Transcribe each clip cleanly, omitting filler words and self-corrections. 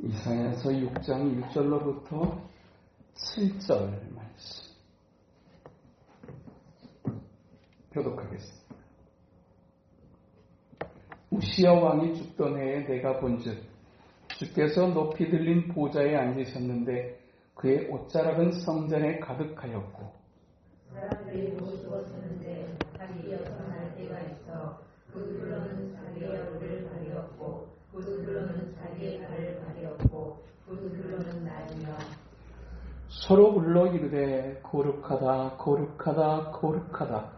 이사야서 6장 1절로부터 7절 말씀 교독하겠습니다. 우시야 왕이 죽던 해에 내가 본즉 주께서 높이 들린 보좌에 앉으셨는데 그의 옷자락은 성전에 가득하였고 사람들이 모시고 섰는데 자기 옆에 날 때가 있어 붓으로는 자기의 얼굴을 가리었고 붓으로는 자기의 발을 가리었고 붓으로는 날며 서로 불러 이르되 거룩하다 거룩하다 거룩하다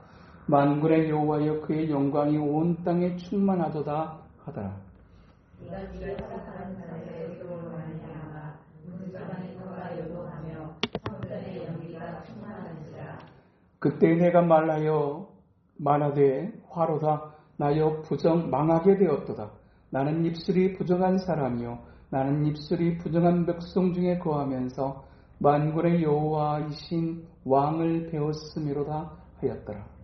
만군의 여호와여 그의 영광이 온 땅에 충만하도다 하더라. 네가 시작한 자의 의로움을 말미암아 문자만이 너가 여호하며 성전의 연기가 충만한지라. 그때 내가 말하되 화로다 나여 부정 망하게 되었도다. 나는 입술이 부정한 사람이요 나는 입술이 부정한 백성 중에 거하면서 만군의 여호와이신 왕을 배웠음이로다 하였더라.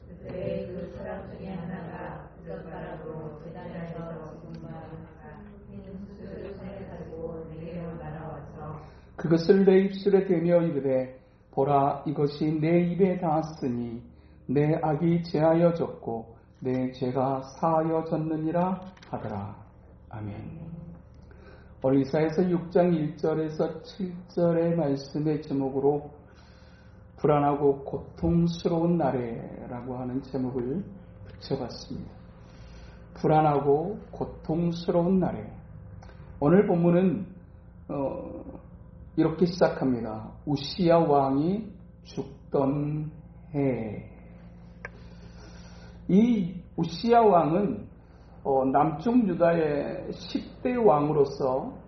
그때 그 사람 중에 하나가 젓가락으로 제단에서 분만하다가 흰 숯을 손에 가지고 내게로 날아와서 그것을 내 입술에 대며 이르되 보라 이것이 내 입에 닿았으니 내 악이 제하여졌고 내 죄가 사하여졌느니라 하더라. 아멘. 오늘 이사야서 6장 1절에서 7절의 말씀의 제목으로 불안하고 고통스러운 날에라고 하는 제목을 붙여봤습니다. 불안하고 고통스러운 날에. 오늘 본문은 이렇게 시작합니다. 우시야 왕이 죽던 해. 이 우시야 왕은 남쪽 유다의 10대 왕으로서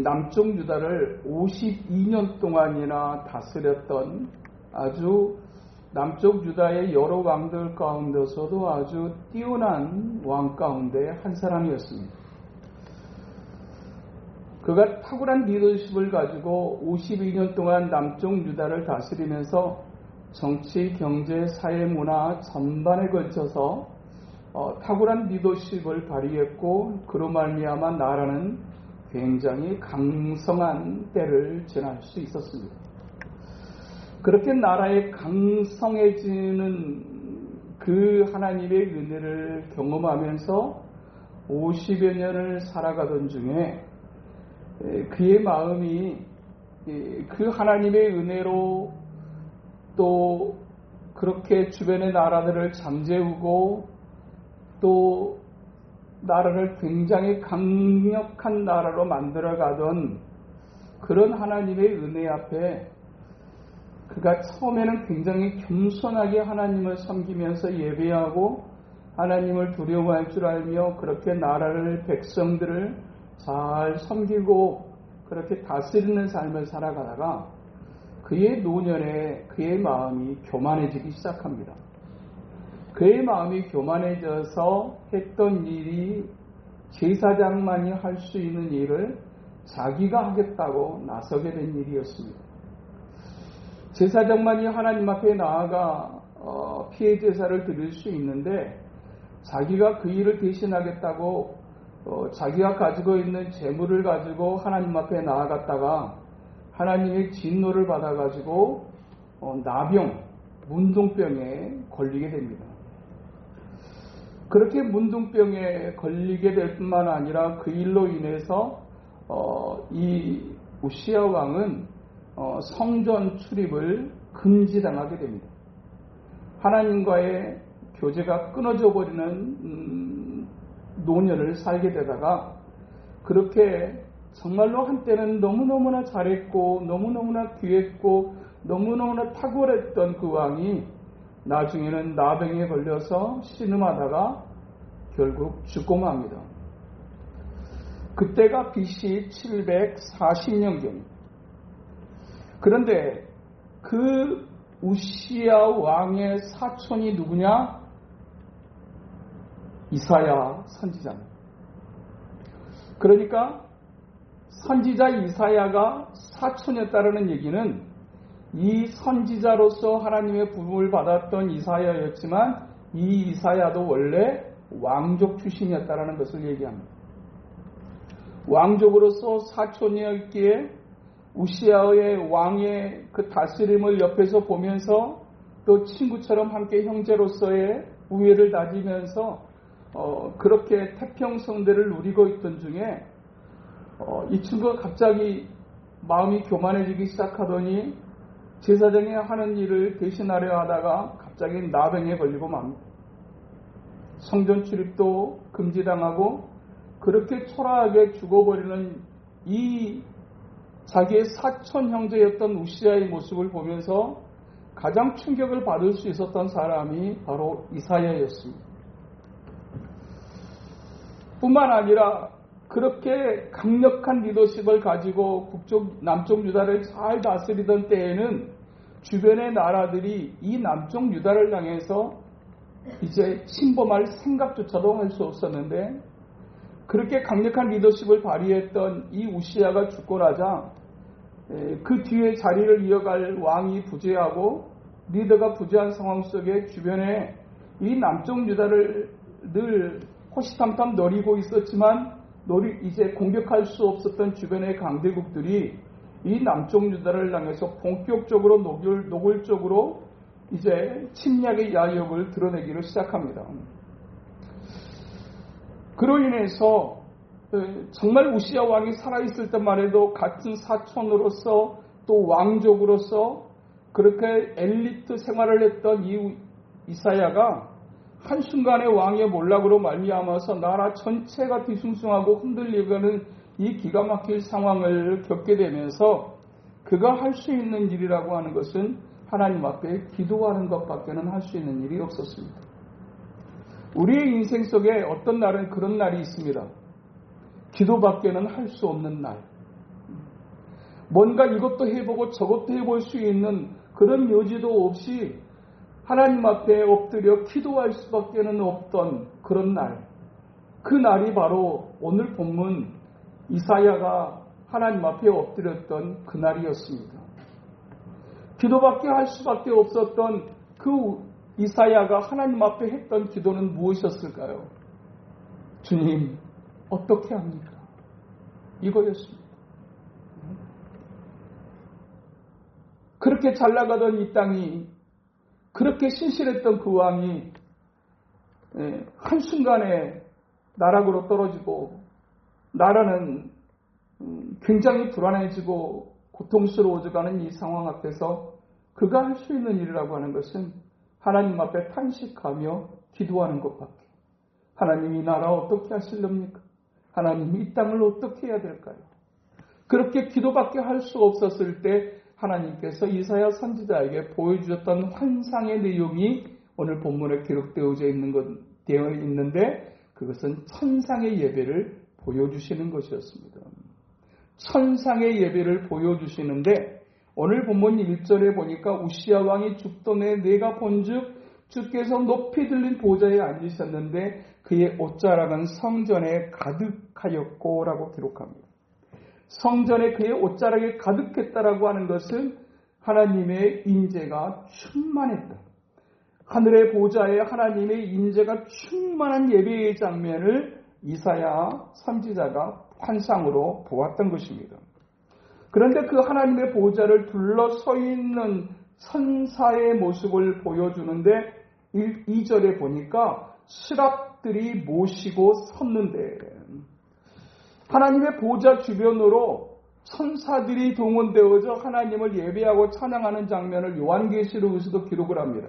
남쪽 유다를 52년 동안이나 다스렸던 아주 남쪽 유다의 여러 왕들 가운데서도 아주 뛰어난 왕 가운데 한 사람이었습니다. 그가 탁월한 리더십을 가지고 52년 동안 남쪽 유다를 다스리면서 정치, 경제, 사회, 문화 전반에 걸쳐서 탁월한 리더십을 발휘했고 그로 말미암아 나라는 굉장히 강성한 때를 지날 수 있었습니다. 그렇게 나라의 강성해지는 그 하나님의 은혜를 경험하면서 50여 년을 살아가던 중에 그의 마음이 그 하나님의 은혜로 또 그렇게 주변의 나라들을 잠재우고 또 나라를 굉장히 강력한 나라로 만들어가던 그런 하나님의 은혜 앞에 그가 처음에는 굉장히 겸손하게 하나님을 섬기면서 예배하고 하나님을 두려워할 줄 알며 그렇게 나라를 백성들을 잘 섬기고 그렇게 다스리는 삶을 살아가다가 그의 노년에 그의 마음이 교만해지기 시작합니다. 그의 마음이 교만해져서 했던 일이 제사장만이 할 수 있는 일을 자기가 하겠다고 나서게 된 일이었습니다. 제사장만이 하나님 앞에 나아가 피해 제사를 드릴 수 있는데 자기가 그 일을 대신하겠다고 자기가 가지고 있는 재물을 가지고 하나님 앞에 나아갔다가 하나님의 진노를 받아가지고 나병, 문둥병에 걸리게 됩니다. 그렇게 문둥병에 걸리게 될 뿐만 아니라 그 일로 인해서 이 우시야 왕은 성전 출입을 금지당하게 됩니다. 하나님과의 교제가 끊어져 버리는 노년을 살게 되다가 그렇게 정말로 한때는 너무너무나 잘했고 너무너무나 귀했고 너무너무나 탁월했던 그 왕이 나중에는 나병에 걸려서 신음하다가 결국 죽고 맙니다. 그때가 BC 740년경입니다. 그런데 그 우시야 왕의 사촌이 누구냐? 이사야 선지자입니다. 그러니까 선지자 이사야가 사촌이었다는 얘기는 이 선지자로서 하나님의 부름을 받았던 이사야였지만 이 이사야도 원래 왕족 출신이었다는 것을 얘기합니다. 왕족으로서 사촌이었기에 우시야의 왕의 그 다스림을 옆에서 보면서 또 친구처럼 함께 형제로서의 우애를 다지면서 그렇게 태평성대를 누리고 있던 중에 이 친구가 갑자기 마음이 교만해지기 시작하더니 제사장이 하는 일을 대신하려 하다가 갑자기 나병에 걸리고 맙니다. 성전 출입도 금지당하고 그렇게 초라하게 죽어버리는 이 자기의 사촌 형제였던 우시야의 모습을 보면서 가장 충격을 받을 수 있었던 사람이 바로 이사야였습니다. 뿐만 아니라 그렇게 강력한 리더십을 가지고 남쪽 유다를 잘 다스리던 때에는 주변의 나라들이 이 남쪽 유다를 향해서 이제 침범할 생각조차도 할 수 없었는데, 그렇게 강력한 리더십을 발휘했던 이 우시야가 죽고 나자 그 뒤에 자리를 이어갈 왕이 부재하고 리더가 부재한 상황 속에 주변에 이 남쪽 유다를 늘 호시탐탐 노리고 있었지만 이제 공격할 수 없었던 주변의 강대국들이 이 남쪽 유다를 향해서 본격적으로 노골적으로 이제 침략의 야욕을 드러내기를 시작합니다. 그로 인해서 정말 우시야 왕이 살아있을 때만 해도 같은 사촌으로서 또 왕족으로서 그렇게 엘리트 생활을 했던 이 이사야가 한순간에 왕의 몰락으로 말미암아서 나라 전체가 뒤숭숭하고 흔들리고는 이 기가 막힐 상황을 겪게 되면서 그가 할 수 있는 일이라고 하는 것은 하나님 앞에 기도하는 것밖에는 할 수 있는 일이 없었습니다. 우리의 인생 속에 어떤 날은 그런 날이 있습니다. 기도밖에는 할 수 없는 날. 뭔가 이것도 해보고 저것도 해볼 수 있는 그런 여지도 없이 하나님 앞에 엎드려 기도할 수밖에는 없던 그런 날. 그 날이 바로 오늘 본문 이사야가 하나님 앞에 엎드렸던 그 날이었습니다. 기도밖에 할 수밖에 없었던 그 이사야가 하나님 앞에 했던 기도는 무엇이었을까요? 주님, 어떻게 합니까? 이거였습니다. 그렇게 잘 나가던 이 땅이, 그렇게 신실했던 그 왕이 한순간에 나락으로 떨어지고 나라는 굉장히 불안해지고 고통스러워져가는 이 상황 앞에서 그가 할 수 있는 일이라고 하는 것은 하나님 앞에 탄식하며 기도하는 것밖에. 하나님, 이 나라 어떻게 하실렵니까? 하나님, 이 땅을 어떻게 해야 될까요? 그렇게 기도밖에 할 수 없었을 때 하나님께서 이사야 선지자에게 보여주셨던 환상의 내용이 오늘 본문에 기록되어져 있는데 그것은 천상의 예배를 보여주시는 것이었습니다. 천상의 예배를 보여주시는데 오늘 본문 1절에 보니까 우시야 왕이 죽던 해 내가 본즉 주께서 높이 들린 보좌에 앉으셨는데 그의 옷자락은 성전에 가득하였고 라고 기록합니다. 성전에 그의 옷자락이 가득했다라고 하는 것은 하나님의 인재가 충만했다. 하늘의 보좌에 하나님의 인재가 충만한 예배의 장면을 이사야 선지자가 환상으로 보았던 것입니다. 그런데 그 하나님의 보좌를 둘러서 있는 천사의 모습을 보여주는데 2절에 보니까 스랍들이 모시고 섰는데, 하나님의 보좌 주변으로 천사들이 동원되어져 하나님을 예배하고 찬양하는 장면을 요한계시록에서도 기록을 합니다.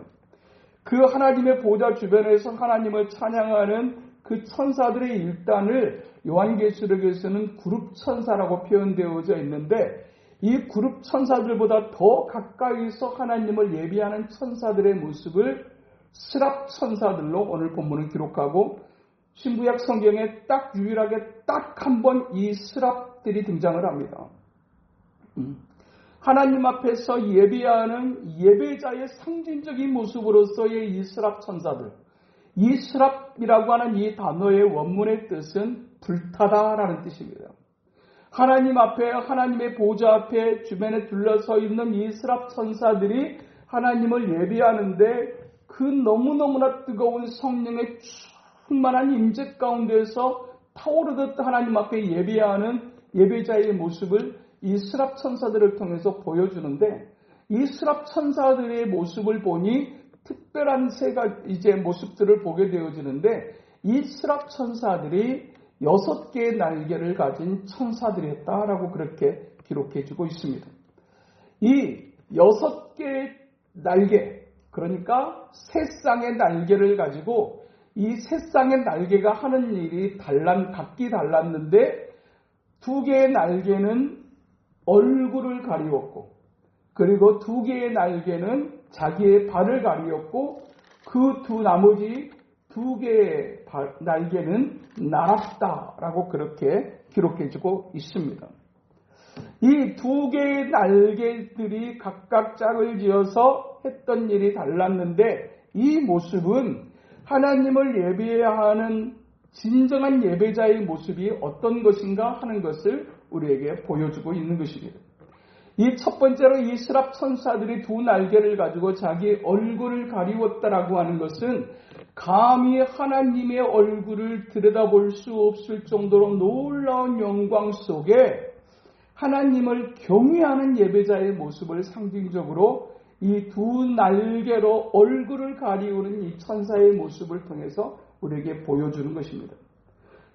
그 하나님의 보좌 주변에서 하나님을 찬양하는 그 천사들의 일단을 요한계시록에서는 그룹 천사라고 표현되어져 있는데, 이 그룹 천사들보다 더 가까이서 하나님을 예배하는 천사들의 모습을 스랍 천사들로 오늘 본문은 기록하고, 신구약 성경에 딱 유일하게 딱 한 번 이 스랍들이 등장을 합니다. 하나님 앞에서 예배하는 예배자의 상징적인 모습으로서의 이 스랍 천사들. 이 스랍이라고 하는 이 단어의 원문의 뜻은 불타다라는 뜻입니다. 하나님 앞에, 하나님의 보좌 앞에 주변에 둘러서 있는 이 스랍 천사들이 하나님을 예배하는데 그 너무너무나 뜨거운 성령의 충만한 임재 가운데서 타오르듯 하나님 앞에 예배하는 예배자의 모습을 이 스랍 천사들을 통해서 보여주는데, 이 스랍 천사들의 모습을 보니 특별한 이제 모습들을 보게 되어지는데, 이 스랍 천사들이 6개의 날개를 가진 천사들이었다라고 그렇게 기록해주고 있습니다. 이 6개의 날개, 그러니까 세 쌍의 날개를 가지고 이 세 쌍의 날개가 하는 일이 각기 달랐는데, 2개의 날개는 얼굴을 가리웠고, 그리고 2개의 날개는 자기의 발을 가리웠고, 그 나머지 2개의 날개는 날았다라고 그렇게 기록해주고 있습니다. 이 2개의 날개들이 각각 짝을 지어서 했던 일이 달랐는데, 이 모습은 하나님을 예배해야 하는 진정한 예배자의 모습이 어떤 것인가 하는 것을 우리에게 보여주고 있는 것입니다. 이 첫 번째로 이 스랍 천사들이 2 날개를 가지고 자기 얼굴을 가리웠다라고 하는 것은 감히 하나님의 얼굴을 들여다볼 수 없을 정도로 놀라운 영광 속에 하나님을 경외하는 예배자의 모습을 상징적으로 이 2 날개로 얼굴을 가리우는 이 천사의 모습을 통해서 우리에게 보여주는 것입니다.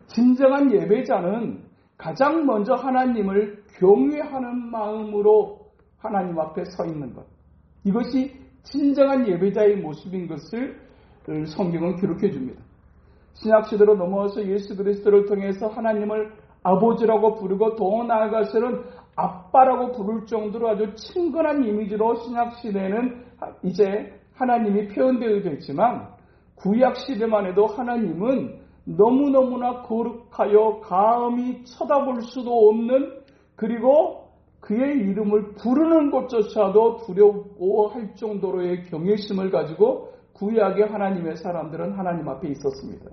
진정한 예배자는 가장 먼저 하나님을 경외하는 마음으로 하나님 앞에 서 있는 것. 이것이 진정한 예배자의 모습인 것을 성경은 기록해 줍니다. 신약시대로 넘어와서 예수 그리스도를 통해서 하나님을 아버지라고 부르고 더 나아가서는 아빠라고 부를 정도로 아주 친근한 이미지로 신약시대에는 이제 하나님이 표현되어져 있지만, 구약시대만 해도 하나님은 너무너무나 거룩하여 감히 쳐다볼 수도 없는, 그리고 그의 이름을 부르는 것조차도 두려워할 정도로의 경외심을 가지고 구약의 하나님의 사람들은 하나님 앞에 있었습니다.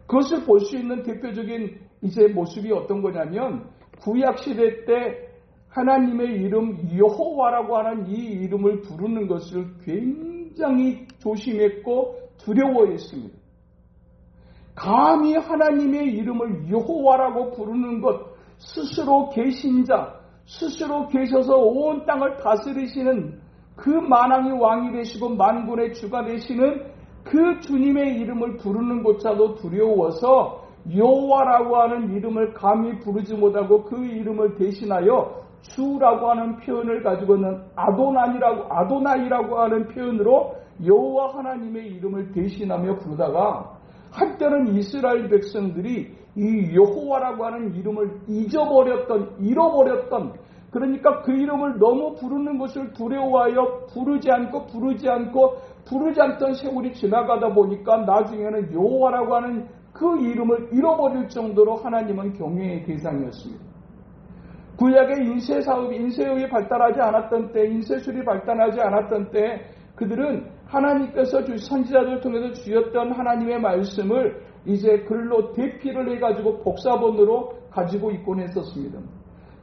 그것을 볼 수 있는 대표적인 이제 모습이 어떤 거냐면, 구약시대 때 하나님의 이름 여호와라고 하는 이 이름을 부르는 것을 굉장히 조심했고 두려워했습니다. 감히 하나님의 이름을 여호와라고 부르는 것, 스스로 계신 자, 스스로 계셔서 온 땅을 다스리시는 그 만왕의 왕이 되시고 만군의 주가 되시는 그 주님의 이름을 부르는 것조차도 두려워서 여호와라고 하는 이름을 감히 부르지 못하고 그 이름을 대신하여 주라고 하는 표현을 가지고는 아도나이라고 하는 표현으로 여호와 하나님의 이름을 대신하며 부르다가, 한때는 이스라엘 백성들이 이 여호와라고 하는 이름을 잃어버렸던, 그러니까 그 이름을 너무 부르는 것을 두려워하여 부르지 않던 세월이 지나가다 보니까 나중에는 여호와라고 하는 그 이름을 잃어버릴 정도로 하나님은 경외의 대상이었습니다. 구약의 인쇄술이 발달하지 않았던 때, 인쇄술이 발달하지 않았던 때, 그들은 하나님께서 선지자들을 통해서 주셨던 하나님의 말씀을 이제 글로 대피를 해가지고 복사본으로 가지고 있곤 했었습니다.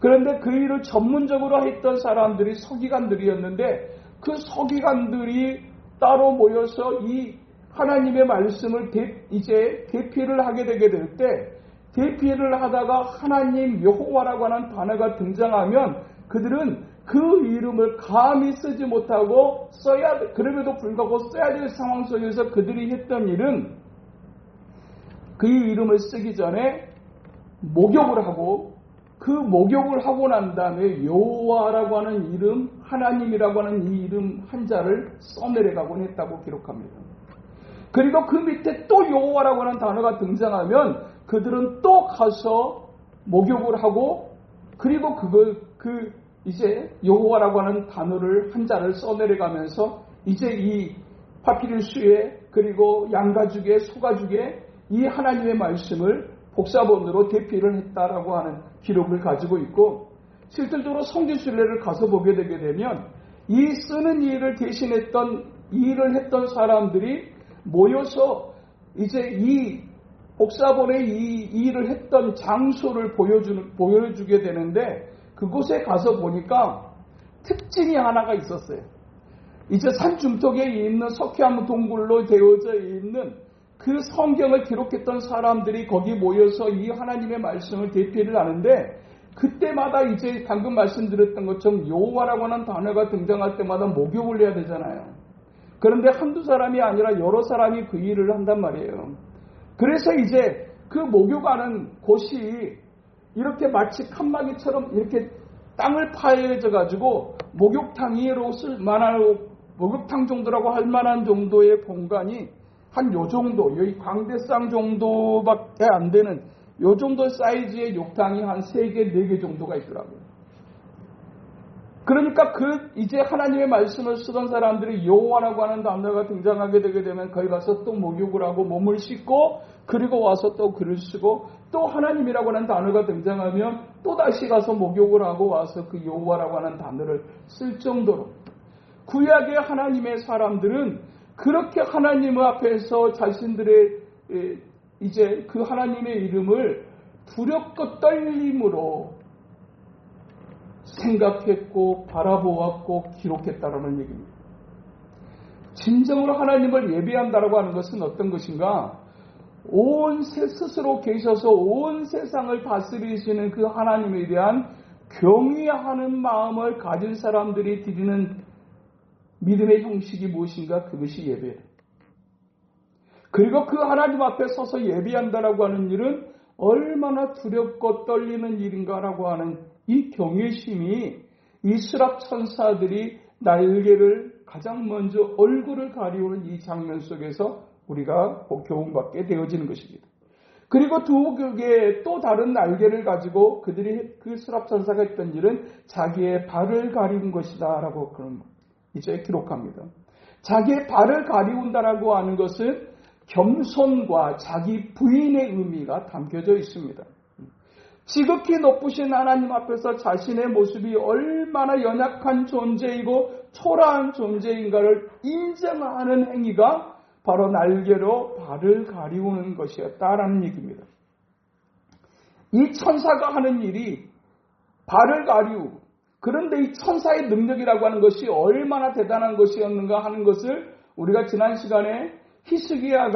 그런데 그 일을 전문적으로 했던 사람들이 서기관들이었는데, 그 서기관들이 따로 모여서 이 하나님의 말씀을 이제 대피를 하게 되게 될 때, 대피를 하다가 하나님 여호와라고 하는 단어가 등장하면 그들은 그 이름을 감히 쓰지 못하고 그럼에도 불구하고 써야 될 상황 속에서 그들이 했던 일은 그 이름을 쓰기 전에 목욕을 하고, 그 목욕을 하고 난 다음에 여호와라고 하는 이름, 하나님이라고 하는 이 이름 한자를 써내려가곤 했다고 기록합니다. 그리고 그 밑에 또 여호와라고 하는 단어가 등장하면 그들은 또 가서 목욕을 하고, 그리고 이제 여호와라고 하는 단어를 한자를 써내려가면서 이제 이 파피루스에, 그리고 양가죽에, 소가죽에 이 하나님의 말씀을 복사본으로 대피를 했다라고 하는 기록을 가지고 있고, 실질적으로 성지순례를 가서 보게 되게 되면 이 쓰는 일을 일을 했던 사람들이 모여서 이제 이 복사본에 이 일을 했던 장소를 보여주게 되는데, 그곳에 가서 보니까 특징이 하나가 있었어요. 이제 산 중턱에 있는 석회암 동굴로 되어져 있는 그 성경을 기록했던 사람들이 거기 모여서 이 하나님의 말씀을 대피를 하는데 그때마다 이제 방금 말씀드렸던 것처럼 여호와라고 하는 단어가 등장할 때마다 목욕을 해야 되잖아요. 그런데 한두 사람이 아니라 여러 사람이 그 일을 한단 말이에요. 그래서 이제 그 목욕하는 곳이 이렇게 마치 칸막이처럼 이렇게 땅을 파여져 가지고 목욕탕으로 쓸만한 목욕탕 정도라고 할 만한 정도의 공간이 한 요 정도, 여기 광대상 정도밖에 안 되는 요 정도 사이즈의 욕탕이 한 3개, 4개 정도가 있더라고요. 그러니까 이제 하나님의 말씀을 쓰던 사람들이 여호와라고 하는 단어가 등장하게 되게 되면 거기 가서 또 목욕을 하고 몸을 씻고 그리고 와서 또 글을 쓰고 또 하나님이라고 하는 단어가 등장하면 또 다시 가서 목욕을 하고 와서 그 여호와라고 하는 단어를 쓸 정도로 구약의 하나님의 사람들은 그렇게 하나님 앞에서 자신들의 이제 그 하나님의 이름을 두렵고 떨림으로 생각했고 바라보았고 기록했다라는 얘기입니다. 진정으로 하나님을 예배한다라고 하는 것은 어떤 것인가? 스스로 계셔서 온 세상을 다스리시는 그 하나님에 대한 경외하는 마음을 가진 사람들이 드리는 믿음의 형식이 무엇인가? 그것이 예배예요. 그리고 그 하나님 앞에 서서 예배한다라고 하는 일은 얼마나 두렵고 떨리는 일인가라고 하는 이 경외심이 이 스랍 천사들이 날개를 가장 먼저 얼굴을 가리우는 이 장면 속에서 우리가 교훈받게 되어지는 것입니다. 그리고 두 개의 또 다른 날개를 가지고 그들이 그 스랍 천사가 했던 일은 자기의 발을 가리운 것이다 라고 이제 기록합니다. 자기의 발을 가리운다라고 하는 것은 겸손과 자기 부인의 의미가 담겨져 있습니다. 지극히 높으신 하나님 앞에서 자신의 모습이 얼마나 연약한 존재이고 초라한 존재인가를 인정하는 행위가 바로 날개로 발을 가리우는 것이었다라는 얘기입니다. 이 천사가 하는 일이 발을 가리우고 그런데 이 천사의 능력이라고 하는 것이 얼마나 대단한 것이었는가 하는 것을 우리가 지난 시간에 히스기야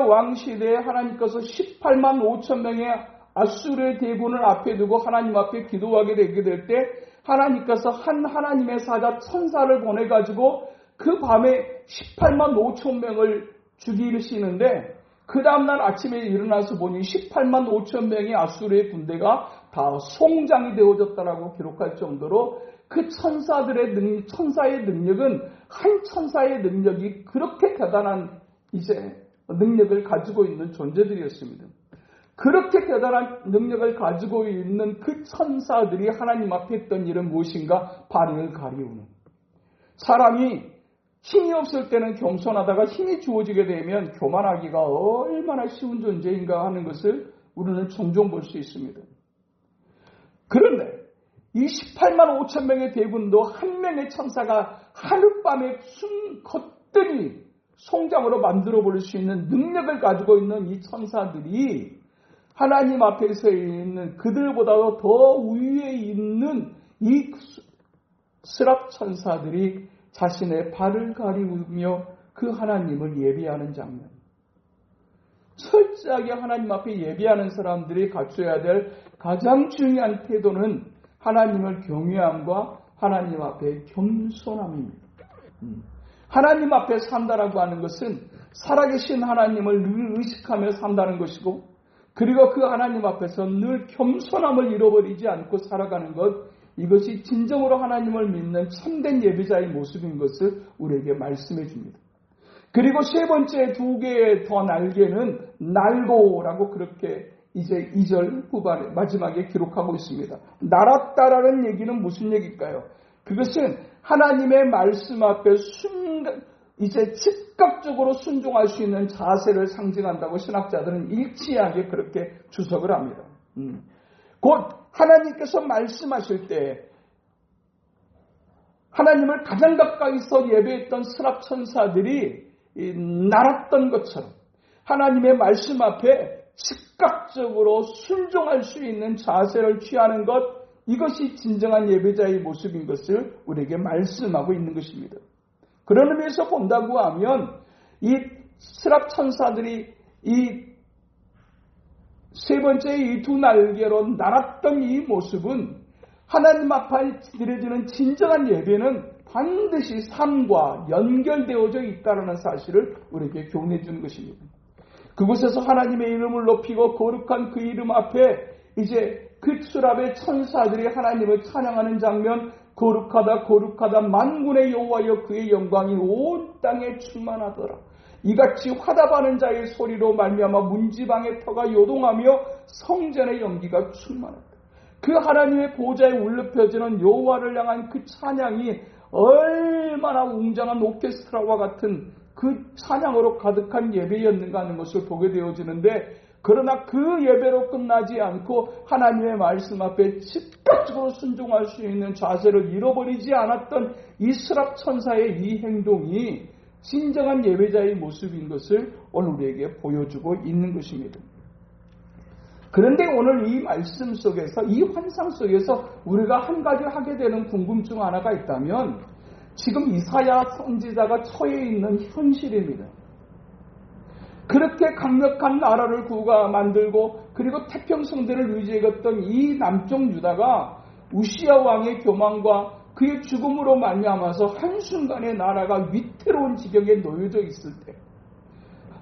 왕 시대에 하나님께서 18만 5천 명의 아수르의 대군을 앞에 두고 하나님 앞에 기도하게 되게 될 때 하나님께서 한 하나님의 사자 천사를 보내가지고 그 밤에 18만 5천 명을 죽이시는데 그 다음날 아침에 일어나서 보니 18만 5천 명의 아수르의 군대가 다 송장이 되어졌다라고 기록할 정도로 그 천사의 능력은 한 천사의 능력이 그렇게 대단한 이제 능력을 가지고 있는 존재들이었습니다. 그렇게 대단한 능력을 가지고 있는 그 천사들이 하나님 앞에 했던 일은 무엇인가? 발을 가리우는. 사람이 힘이 없을 때는 겸손하다가 힘이 주어지게 되면 교만하기가 얼마나 쉬운 존재인가 하는 것을 우리는 종종 볼 수 있습니다. 그런데 이 18만 5천 명의 대군도 한 명의 천사가 하룻밤에 겉들이 송장으로 만들어 버릴 수 있는 능력을 가지고 있는 이 천사들이 하나님 앞에서 있는 그들보다도 더 위에 있는 이 스랍 천사들이 자신의 발을 가리우며 그 하나님을 예배하는 장면. 철저하게 하나님 앞에 예배하는 사람들이 갖춰야 될 가장 중요한 태도는 하나님을 경외함과 하나님 앞에 겸손함입니다. 하나님 앞에 산다라고 하는 것은 살아계신 하나님을 늘 의식하며 산다는 것이고 그리고 그 하나님 앞에서 늘 겸손함을 잃어버리지 않고 살아가는 것, 이것이 진정으로 하나님을 믿는 참된 예배자의 모습인 것을 우리에게 말씀해 줍니다. 그리고 세 번째 두 개의 더 날개는 날고라고 그렇게 이제 2절 후반에 마지막에 기록하고 있습니다. 날았다라는 얘기는 무슨 얘기일까요? 그것은 하나님의 말씀 앞에 이제 즉각적으로 순종할 수 있는 자세를 상징한다고 신학자들은 일치하게 그렇게 주석을 합니다. 곧 하나님께서 말씀하실 때 하나님을 가장 가까이서 예배했던 스랍 천사들이 날았던 것처럼 하나님의 말씀 앞에 즉각적으로 순종할 수 있는 자세를 취하는 것, 이것이 진정한 예배자의 모습인 것을 우리에게 말씀하고 있는 것입니다. 그런 의미에서 본다고 하면 이 스랍 천사들이 이 세 번째 이 두 날개로 날았던 이 모습은 하나님 앞에 드려지는 진정한 예배는 반드시 삶과 연결되어져 있다는 사실을 우리에게 교훈해 주는 것입니다. 그곳에서 하나님의 이름을 높이고 거룩한 그 이름 앞에 이제 그 수랍의 천사들이 하나님을 찬양하는 장면, 거룩하다 거룩하다 만군의 여호와여 그의 영광이 온 땅에 충만하더라. 이같이 화답하는 자의 소리로 말미암아 문지방의 터가 요동하며 성전의 연기가 충만하다. 그 하나님의 보좌에 울려 펴지는 여호와를 향한 그 찬양이 얼마나 웅장한 오케스트라와 같은 그 찬양으로 가득한 예배였는가 하는 것을 보게 되어지는데, 그러나 그 예배로 끝나지 않고 하나님의 말씀 앞에 즉각적으로 순종할 수 있는 자세를 잃어버리지 않았던 이 스랍 천사의 이 행동이 진정한 예배자의 모습인 것을 오늘 우리에게 보여주고 있는 것입니다. 그런데 오늘 이 말씀 속에서, 이 환상 속에서 우리가 한 가지 하게 되는 궁금증 하나가 있다면 지금 이사야 선지자가 처해 있는 현실입니다. 그렇게 강력한 나라를 구가 만들고 그리고 태평성대를 유지해갔던 이 남쪽 유다가 우시야 왕의 교만과 그의 죽음으로 말미암아서 한순간에 나라가 위태로운 지경에 놓여져 있을 때,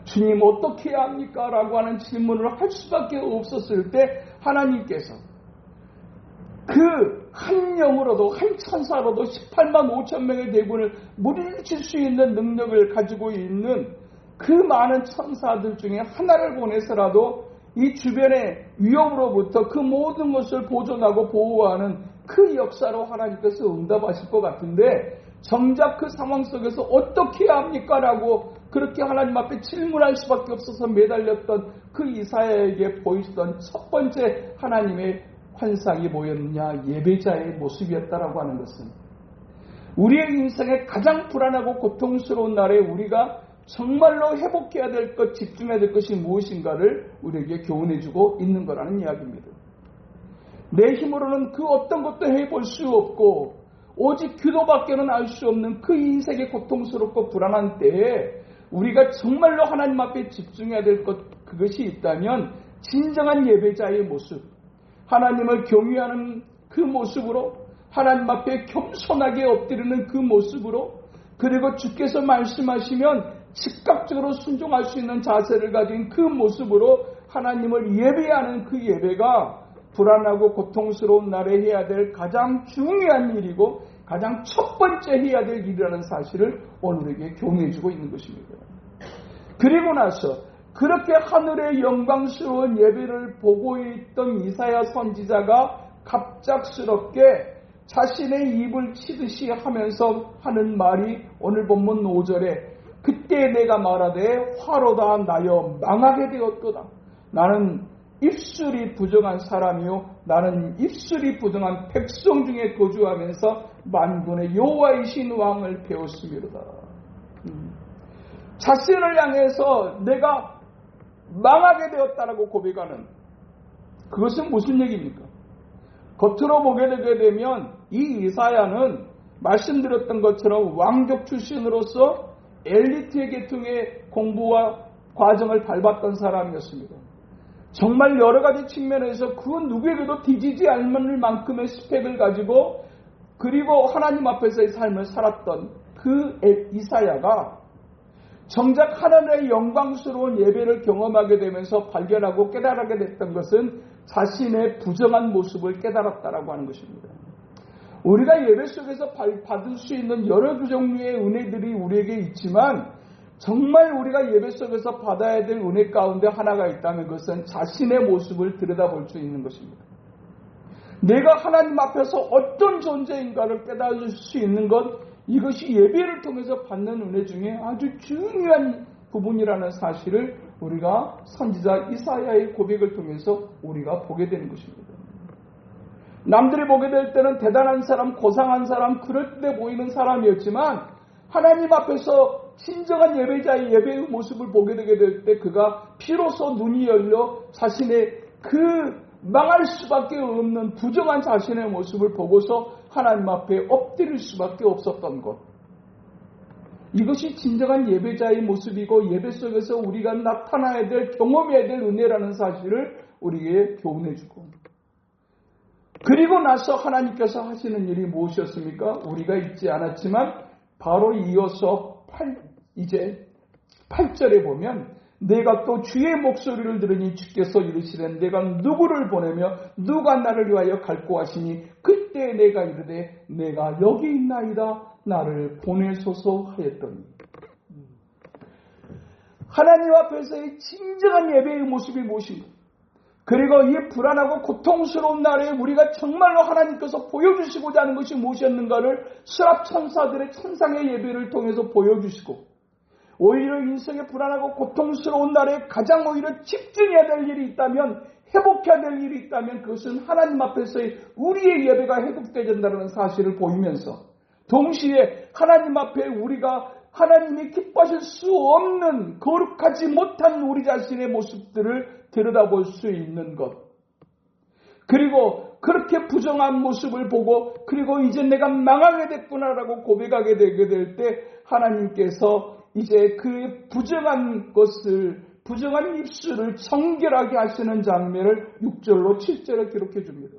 주님 어떻게 해야 합니까? 라고 하는 질문을 할 수밖에 없었을 때 하나님께서 그 한 영으로도 한 천사로도 18만 5천 명의 대군을 물리칠 수 있는 능력을 가지고 있는 그 많은 천사들 중에 하나를 보내서라도 이 주변의 위협으로부터 그 모든 것을 보존하고 보호하는 그 역사로 하나님께서 응답하실 것 같은데, 정작 그 상황 속에서 어떻게 해야 합니까? 라고 그렇게 하나님 앞에 질문할 수밖에 없어서 매달렸던 그 이사야에게 보이시던 첫 번째 하나님의 환상이 뭐였느냐? 예배자의 모습이었다라고 하는 것은, 우리의 인생에 가장 불안하고 고통스러운 날에 우리가 정말로 회복해야 될 것, 집중해야 될 것이 무엇인가를 우리에게 교훈해주고 있는 거라는 이야기입니다. 내 힘으로는 그 어떤 것도 해볼 수 없고 오직 기도밖에는 알 수 없는 그 인생의 고통스럽고 불안한 때에 우리가 정말로 하나님 앞에 집중해야 될 것, 그것이 있다면 진정한 예배자의 모습, 하나님을 경외하는 그 모습으로, 하나님 앞에 겸손하게 엎드리는 그 모습으로, 그리고 주께서 말씀하시면 즉각적으로 순종할 수 있는 자세를 가진 그 모습으로 하나님을 예배하는 그 예배가 불안하고 고통스러운 날에 해야 될 가장 중요한 일이고 가장 첫 번째 해야 될 일이라는 사실을 오늘에게 교훈해주고 있는 것입니다. 그리고 나서 그렇게 하늘의 영광스러운 예배를 보고 있던 이사야 선지자가 갑작스럽게 자신의 입을 치듯이 하면서 하는 말이 오늘 본문 5절에, 그때 내가 말하되 화로다 나여 망하게 되었도다. 나는 입술이 부정한 사람이요 나는 입술이 부정한 백성 중에 거주하면서 만군의 여호와이신 왕을 배웠음이로다. 자신을 향해서 내가 망하게 되었다라고 고백하는, 그것은 무슨 얘기입니까? 겉으로 보게 되게 되면 이 이사야는 말씀드렸던 것처럼 왕족 출신으로서 엘리트의 계통의 공부와 과정을 밟았던 사람이었습니다. 정말 여러 가지 측면에서 그 누구에게도 뒤지지 않을 만큼의 스펙을 가지고 그리고 하나님 앞에서의 삶을 살았던 그 이사야가 정작 하나님의 영광스러운 예배를 경험하게 되면서 발견하고 깨달게 됐던 것은 자신의 부정한 모습을 깨달았다라고 하는 것입니다. 우리가 예배 속에서 받을 수 있는 여러 종류의 은혜들이 우리에게 있지만 정말 우리가 예배 속에서 받아야 될 은혜 가운데 하나가 있다면 그것은 자신의 모습을 들여다볼 수 있는 것입니다. 내가 하나님 앞에서 어떤 존재인가를 깨달을 수 있는 것, 이것이 예배를 통해서 받는 은혜 중에 아주 중요한 부분이라는 사실을 우리가 선지자 이사야의 고백을 통해서 우리가 보게 되는 것입니다. 남들이 보게 될 때는 대단한 사람, 고상한 사람, 그럴 때 보이는 사람이었지만 하나님 앞에서 진정한 예배자의 예배의 모습을 보게 되게 될 때 그가 비로소 눈이 열려 자신의 그 망할 수밖에 없는 부정한 자신의 모습을 보고서 하나님 앞에 엎드릴 수밖에 없었던 것. 이것이 진정한 예배자의 모습이고 예배 속에서 우리가 나타나야 될, 경험해야 될 은혜라는 사실을 우리에게 교훈해주고, 그리고 나서 하나님께서 하시는 일이 무엇이었습니까? 우리가 읽지 않았지만 바로 이어서 8절에 보면 내가 또 주의 목소리를 들으니 주께서 이르시되 내가 누구를 보내며 누가 나를 위하여 갈고 하시니 그때 내가 이르되 내가 여기 있나이다 나를 보내소서 하였더니. 하나님 앞에서의 진정한 예배의 모습이 무엇인가? 그리고 이 불안하고 고통스러운 날에 우리가 정말로 하나님께서 보여주시고자 하는 것이 무엇이었는가를 스랍 천사들의 천상의 예배를 통해서 보여주시고, 오히려 인생의 불안하고 고통스러운 날에 가장 오히려 집중해야 될 일이 있다면, 회복해야 될 일이 있다면 그것은 하나님 앞에서의 우리의 예배가 회복되어야 된다는 사실을 보이면서, 동시에 하나님 앞에 우리가 하나님이 기뻐하실 수 없는 거룩하지 못한 우리 자신의 모습들을 들여다볼 수 있는 것, 그리고 그렇게 부정한 모습을 보고 그리고 이제 내가 망하게 됐구나라고 고백하게 되게 될 때 하나님께서 이제 그 부정한 것을, 부정한 입술을 정결하게 하시는 장면을 6절로 7절에 기록해 줍니다.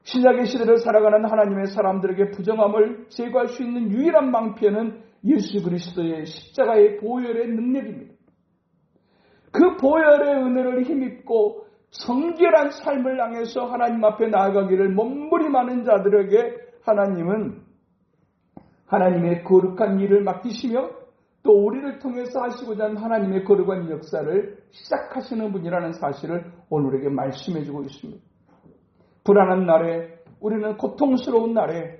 신약의 시대를 살아가는 하나님의 사람들에게 부정함을 제거할 수 있는 유일한 방편은 예수 그리스도의 십자가의 보혈의 능력입니다. 그 보혈의 은혜를 힘입고 정결한 삶을 향해서 하나님 앞에 나아가기를 몸부림하는 자들에게 하나님은 하나님의 거룩한 일을 맡기시며 또 우리를 통해서 하시고자 하는 하나님의 거룩한 역사를 시작하시는 분이라는 사실을 오늘에게 말씀해 주고 있습니다. 불안한 날에, 우리는 고통스러운 날에,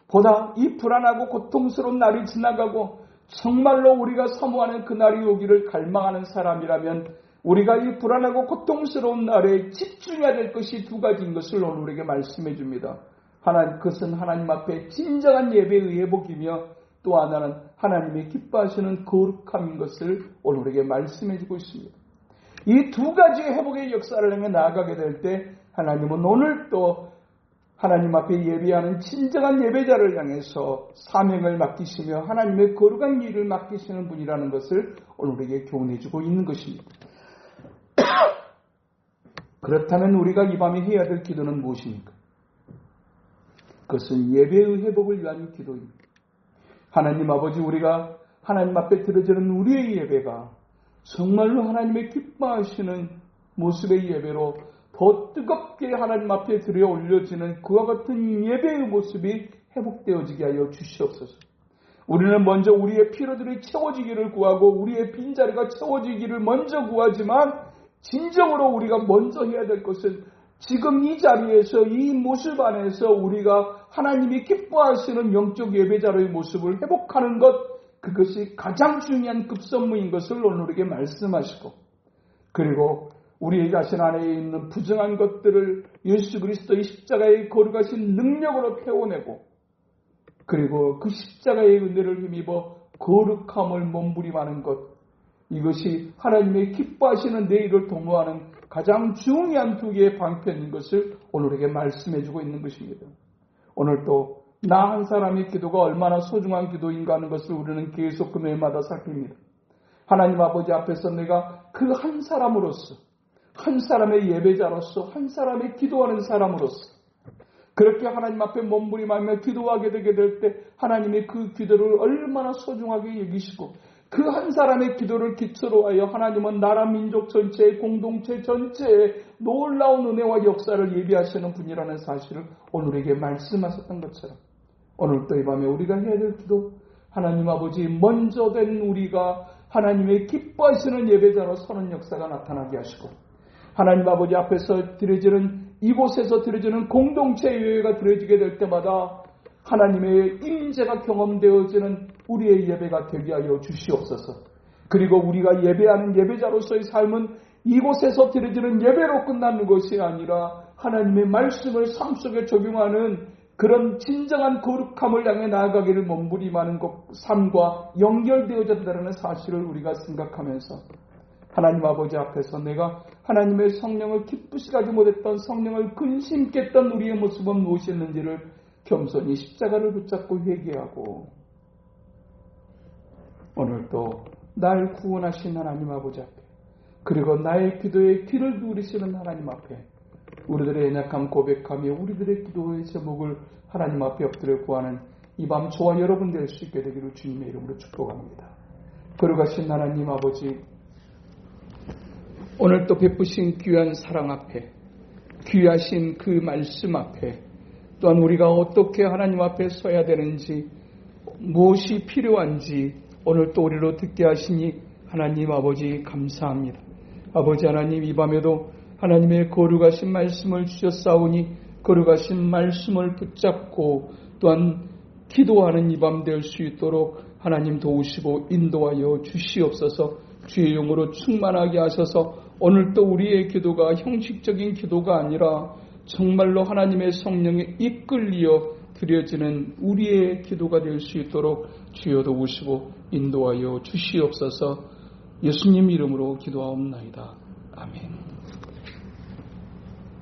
보다 이 불안하고 고통스러운 날이 지나가고 정말로 우리가 사모하는 그날이 오기를 갈망하는 사람이라면 우리가 이 불안하고 고통스러운 날에 집중해야 될 것이 두 가지인 것을 오늘 우리에게 말씀해 줍니다. 그것은 하나님 앞에 진정한 예배의 회복이며 또 하나는 하나님의 기뻐하시는 거룩함인 것을 오늘 우리에게 말씀해 주고 있습니다. 이 두 가지의 회복의 역사를 향해 나아가게 될 때 하나님은 오늘 또 하나님 앞에 예배하는 진정한 예배자를 향해서 사명을 맡기시며 하나님의 거룩한 일을 맡기시는 분이라는 것을 오늘 우리에게 교훈해 주고 있는 것입니다. 그렇다면 우리가 이 밤에 해야 될 기도는 무엇입니까? 그것은 예배의 회복을 위한 기도입니다. 하나님 아버지, 우리가 하나님 앞에 드려지는 우리의 예배가 정말로 하나님의 기뻐하시는 모습의 예배로 더 뜨겁게 하나님 앞에 들여 올려지는 그와 같은 예배의 모습이 회복되어지게 하여 주시옵소서. 우리는 먼저 우리의 필요들이 채워지기를 구하고 우리의 빈자리가 채워지기를 먼저 구하지만 진정으로 우리가 먼저 해야 될 것은 지금 이 자리에서 이 모습 안에서 우리가 하나님이 기뻐하시는 영적 예배자로의 모습을 회복하는 것, 그것이 가장 중요한 급선무인 것을 오늘 우리에게 말씀하시고, 그리고 우리 자신 안에 있는 부정한 것들을 예수 그리스도의 십자가의 거룩하신 능력으로 태워내고, 그리고 그 십자가의 은혜를 힘입어 거룩함을 몸부림하는 것, 이것이 하나님의 기뻐하시는 내일을 도모하는 가장 중요한 두 개의 방편인 것을 오늘에게 말씀해 주고 있는 것입니다. 오늘 또 나 한 사람의 기도가 얼마나 소중한 기도인가 하는 것을 우리는 계속 금요일마다 살핍니다. 하나님 아버지 앞에서 내가 그 한 사람으로서, 한 사람의 예배자로서, 한 사람의 기도하는 사람으로서 그렇게 하나님 앞에 몸부림하며 기도하게 되게 될 때 하나님의 그 기도를 얼마나 소중하게 여기시고 그 한 사람의 기도를 기초로 하여 하나님은 나라 민족 전체의 공동체 전체에 놀라운 은혜와 역사를 예비하시는 분이라는 사실을 오늘에게 말씀하셨던 것처럼 오늘 또 이 밤에 우리가 해야 될 기도, 하나님 아버지 먼저 된 우리가 하나님의 기뻐하시는 예배자로 서는 역사가 나타나게 하시고 하나님 아버지 앞에서 드려지는 이곳에서 드려지는 공동체 예배가 드려지게 될 때마다 하나님의 임재가 경험되어지는 우리의 예배가 되게 하여 주시옵소서. 그리고 우리가 예배하는 예배자로서의 삶은 이곳에서 드려지는 예배로 끝나는 것이 아니라 하나님의 말씀을 삶 속에 적용하는 그런 진정한 거룩함을 향해 나아가기를 몸부림하는 삶과 연결되어졌다는 사실을 우리가 생각하면서 하나님 아버지 앞에서 내가 하나님의 성령을 기쁘시 가지 못했던, 성령을 근심있게 했던 우리의 모습은 무엇이었는지를 겸손히 십자가를 붙잡고 회개하고 오늘도 날 구원하신 하나님 아버지 앞에, 그리고 나의 기도에 귀를 기울이시는 하나님 앞에 우리들의 연약함 고백하며 우리들의 기도의 제목을 하나님 앞에 엎드려 구하는 이 밤 저와 여러분 될 수 있게 되기를 주님의 이름으로 축복합니다. 거룩하신 하나님 아버지, 오늘 또 베푸신 귀한 사랑 앞에, 귀하신 그 말씀 앞에, 또한 우리가 어떻게 하나님 앞에 서야 되는지, 무엇이 필요한지 오늘 또 우리로 듣게 하시니 하나님 아버지 감사합니다. 아버지 하나님, 이 밤에도 하나님의 거룩하신 말씀을 주셨사오니 거룩하신 말씀을 붙잡고 또한 기도하는 이 밤 될 수 있도록 하나님 도우시고 인도하여 주시옵소서. 주의 영으로 충만하게 하셔서 오늘도 우리의 기도가 형식적인 기도가 아니라 정말로 하나님의 성령에 이끌리어 드려지는 우리의 기도가 될 수 있도록 주여 도우시고 인도하여 주시옵소서. 예수님 이름으로 기도하옵나이다. 아멘.